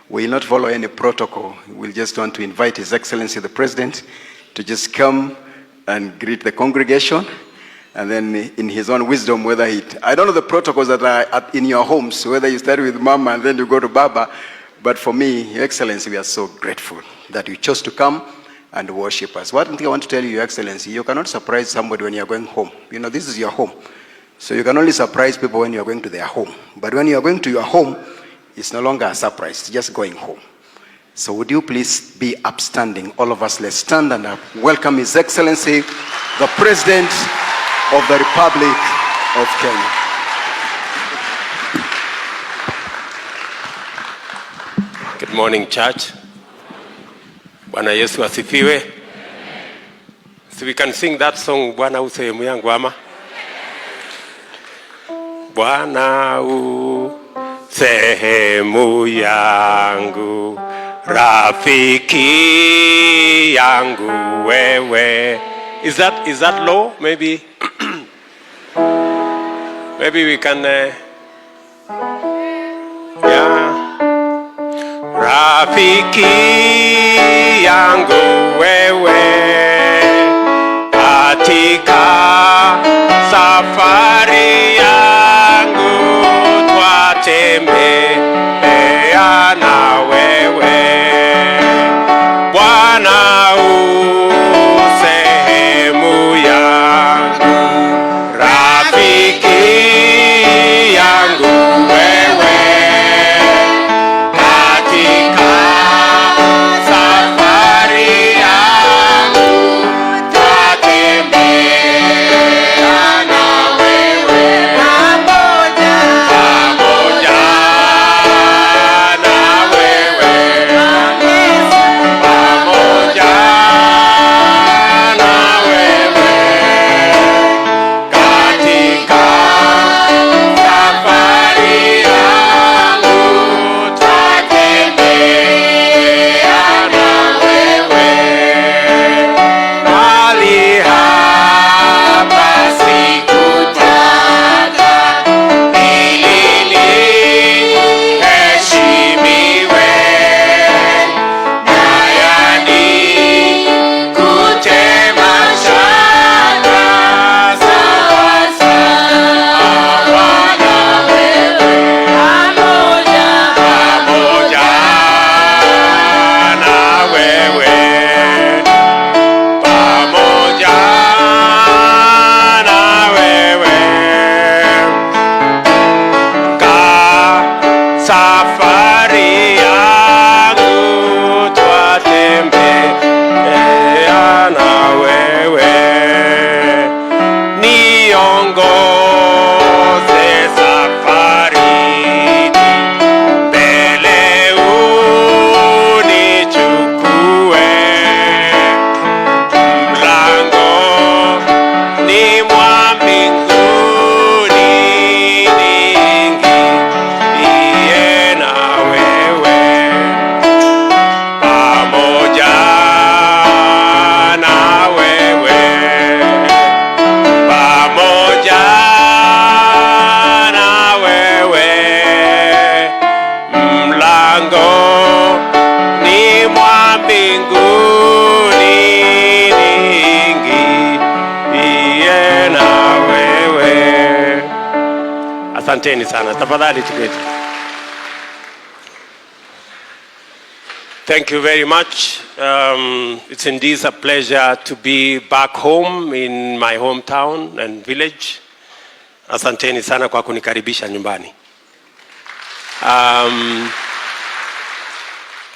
We will not follow any protocol. We'll just want to invite His Excellency the President to just come and greet the congregation. And then in his own wisdom, I don't know the protocols that are in your homes, whether you start with Mama and then you go to Baba. But for me, Your Excellency, we are so grateful that you chose to come and worship us. One thing I want to tell you, Your Excellency, you cannot surprise somebody when you're going home. You know, this is your home. So you can only surprise people when you're going to their home. But when you're going to your home, it's no longer a surprise, it's just going home. So would you please be upstanding? All of us, let's stand and welcome His Excellency, the President of the Republic of Kenya. Good morning, church. Bwana Yesu asifiwe. So we can sing that song, Bwana u sehemu yangu ama? Bwana u sehemu yangu, rafiki yangu wewe. Is that low? Maybe maybe we can yeah. Rafiki yangu wewe, katika safari yangu twatembea na wewe. Bwana u sehemu yangu, rafiki yangu wewe, katika safari yangu twatembea na wewe. Pamoja na wewe, pamoja na wewe, katika safari yangu twatembea na wewe. Mahali hapa sikutaka ili niheshimiwe, haya nikutema shaka sawa na wewe. Pamoja na wewe, pamoja na wewe, safari yangu twatembea na wewe. Niongoze safarini, mbele unichukue, mlangoni mwa mbinguni niingie na wewe. Pamoja na wewe, pamoja na wewe, mlangoni mwa mbinguni niingie na wewe. Asanteni sana. Tafadhali tuketi. Thank you very much. It's indeed a pleasure to be back home in my hometown and village. Asanteni sana kwa kunikaribisha nyumbani.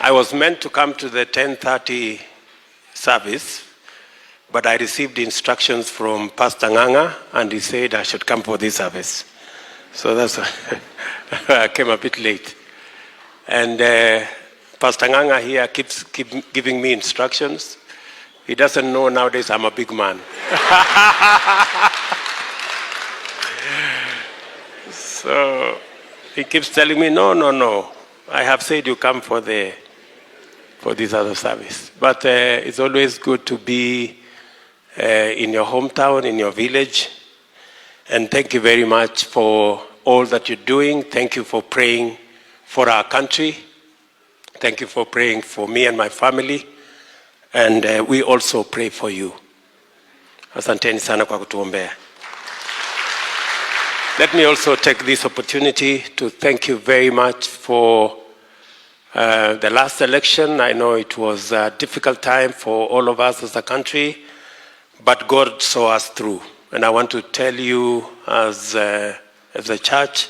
I was meant to come to the 10:30 service, but I received instructions from Pastor Nganga and he said I should come for this service. So that's why I came a bit late. And Pastor Nganga here keeps giving me instructions. He doesn't know nowadays I'm a big man. So he keeps telling me, no. I have said you come for this other service. But it's always good to be in your hometown, in your village. And thank you very much for all that you're doing. Thank you for praying for our country. Thank you for praying for me and my family. And we also pray for you. Asanteni sana kwa kutuombea. Let me also take this opportunity to thank you very much for the last election. I know it was a difficult time for all of us as a country, but God saw us through. And I want to tell you as a church,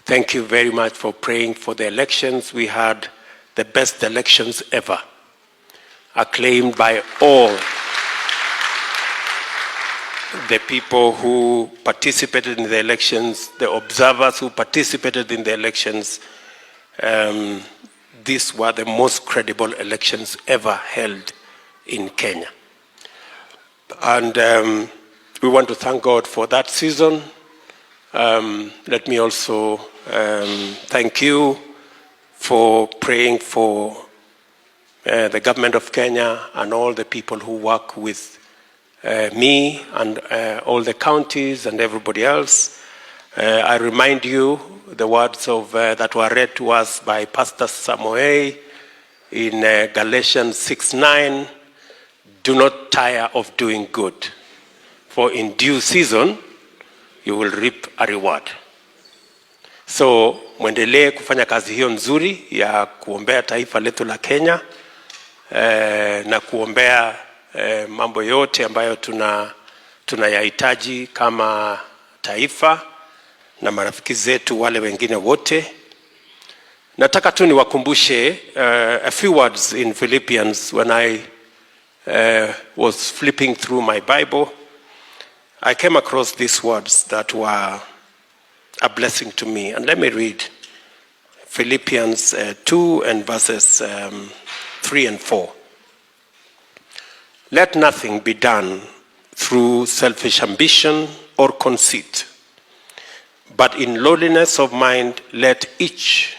thank you very much for praying for the elections. We had the best elections ever, acclaimed by all the people who participated in the elections, the observers who participated in the elections. These were the most credible elections ever held in Kenya. And we want to thank God for that season. Let me also thank you for praying for the government of Kenya and all the people who work with me and all the counties and everybody else. I remind you the words of that were read to us by Pastor Samuel in Galatians 6:9. Do not tire of doing good, for in due season you will reap a reward. So mwendelee kufanya kazi hiyo nzuri ya kuombea taifa letu la Kenya na kuombea mambo yote ambayo tunayahitaji kama taifa na marafiki zetu wale wengine wote. Nataka tu niwakumbushe a few words in Philippians. When I was flipping through my Bible, I came across these words that were a blessing to me. And let me read Philippians 2 and verses 3 and 4. Let nothing be done through selfish ambition or conceit, but in lowliness of mind, let each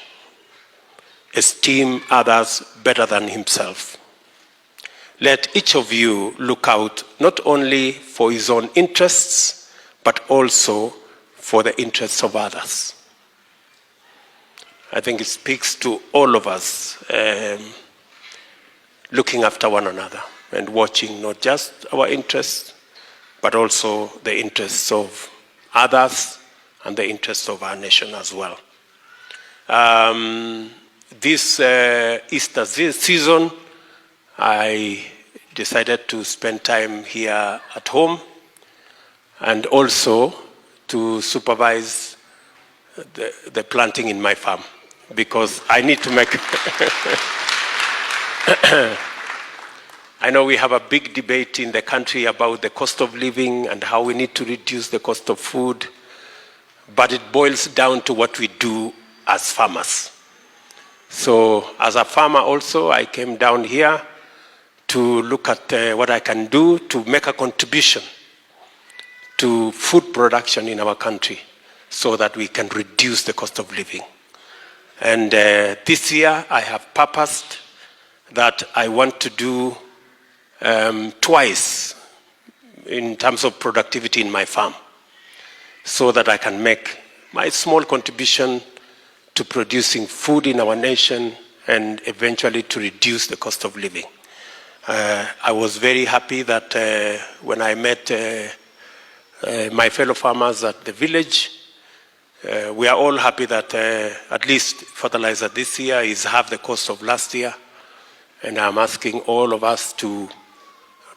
esteem others better than himself. Let each of you look out not only for his own interests, but also for the interests of others. I think it speaks to all of us looking after one another and watching not just our interests, but also the interests of others and the interests of our nation as well. This Easter season, I decided to spend time here at home and also to supervise the planting in my farm, because I need to make... I know we have a big debate in the country about the cost of living and how we need to reduce the cost of food, but it boils down to what we do as farmers. So as a farmer also, I came down here to look at what I can do to make a contribution to food production in our country so that we can reduce the cost of living. And this year I have purposed that I want to do twice in terms of productivity in my farm, so that I can make my small contribution to producing food in our nation and eventually to reduce the cost of living. I was very happy that when I met my fellow farmers at the village, we are all happy that at least fertilizer this year is half the cost of last year. And I'm asking all of us to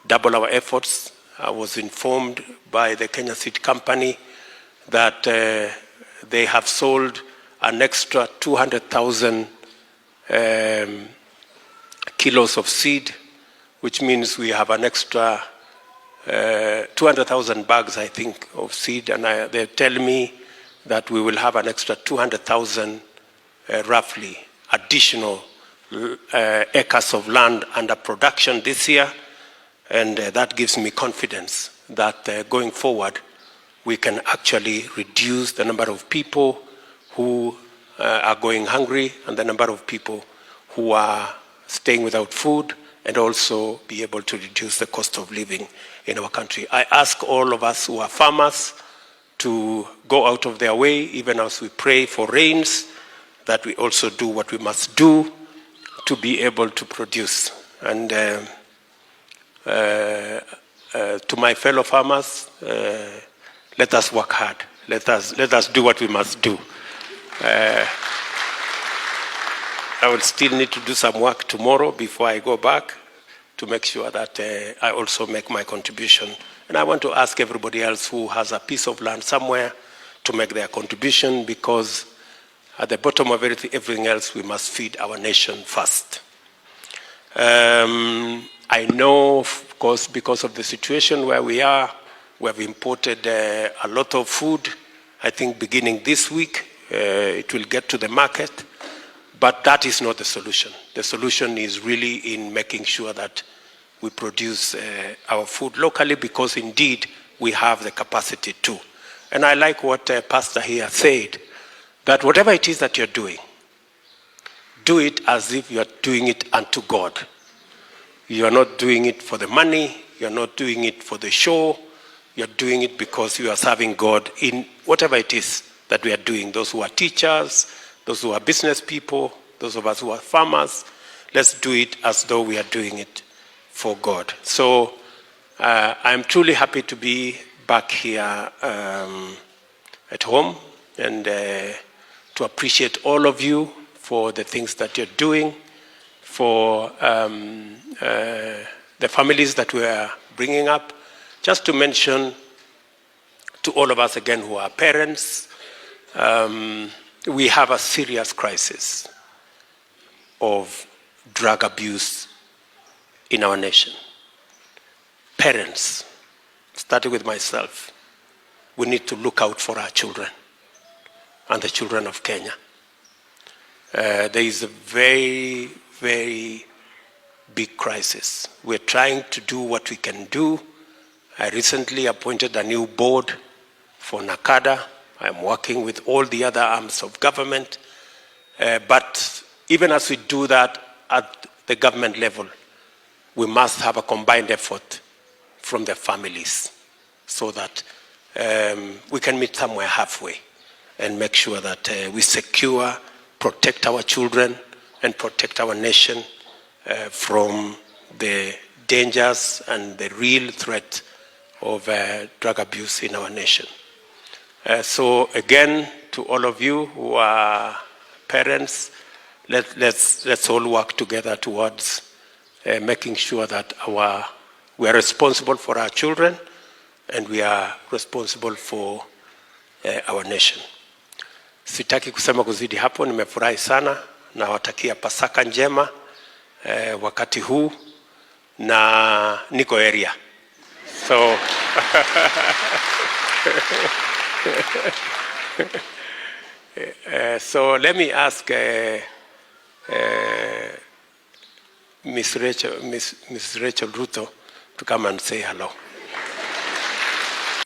double our efforts. I was informed by the Kenya Seed Company that they have sold an extra 200,000 kilos of seed, which means we have an extra 200,000 bags, I think, of seed. And they tell me that we will have an extra 200,000 roughly additional acres of land under production this year. And that gives me confidence that going forward, we can actually reduce the number of people who are going hungry and the number of people who are staying without food, and also be able to reduce the cost of living in our country. I ask all of us who are farmers to go out of their way, even as we pray for rains, that we also do what we must do to be able to produce. And to my fellow farmers, let us work hard. Let us do what we must do. I will still need to do some work tomorrow before I go back to make sure that I also make my contribution. And I want to ask everybody else who has a piece of land somewhere to make their contribution, because at the bottom of everything else, we must feed our nation first. I know, of course, because of the situation where we are, we have imported a lot of food. I think beginning this week, it will get to the market. But that is not the solution. The solution is really in making sure that we produce our food locally, because indeed we have the capacity to. And I like what Pastor here said, that whatever it is that you're doing, do it as if you are doing it unto God. You are not doing it for the money. You're not doing it for the show. You're doing it because you are serving God in whatever it is that we are doing. Those who are teachers, those who are business people, those of us who are farmers, let's do it as though we are doing it for God. So I'm truly happy to be back here at home, and to appreciate all of you for the things that you're doing, for the families that we are bringing up. Just to mention to all of us again who are parents, we have a serious crisis of drug abuse in our nation. Parents, starting with myself, we need to look out for our children and the children of Kenya. There is a very, very big crisis. We're trying to do what we can do. I recently appointed a new board for NACADA. I'm working with all the other arms of government. But even as we do that at the government level, we must have a combined effort from the families so that we can meet somewhere halfway and make sure that we secure, protect our children, and protect our nation from the dangers and the real threat of drug abuse in our nation. So again, to all of you who are parents, let's all work together towards making sure that we are responsible for our children and we are responsible for our nation. Sitaki kusema kuzidi hapo, nimefurahi sana, nawatakia Pasaka njema wakati huu, na niko area. So so let me ask Miss Rachel Ruto to come and say hello.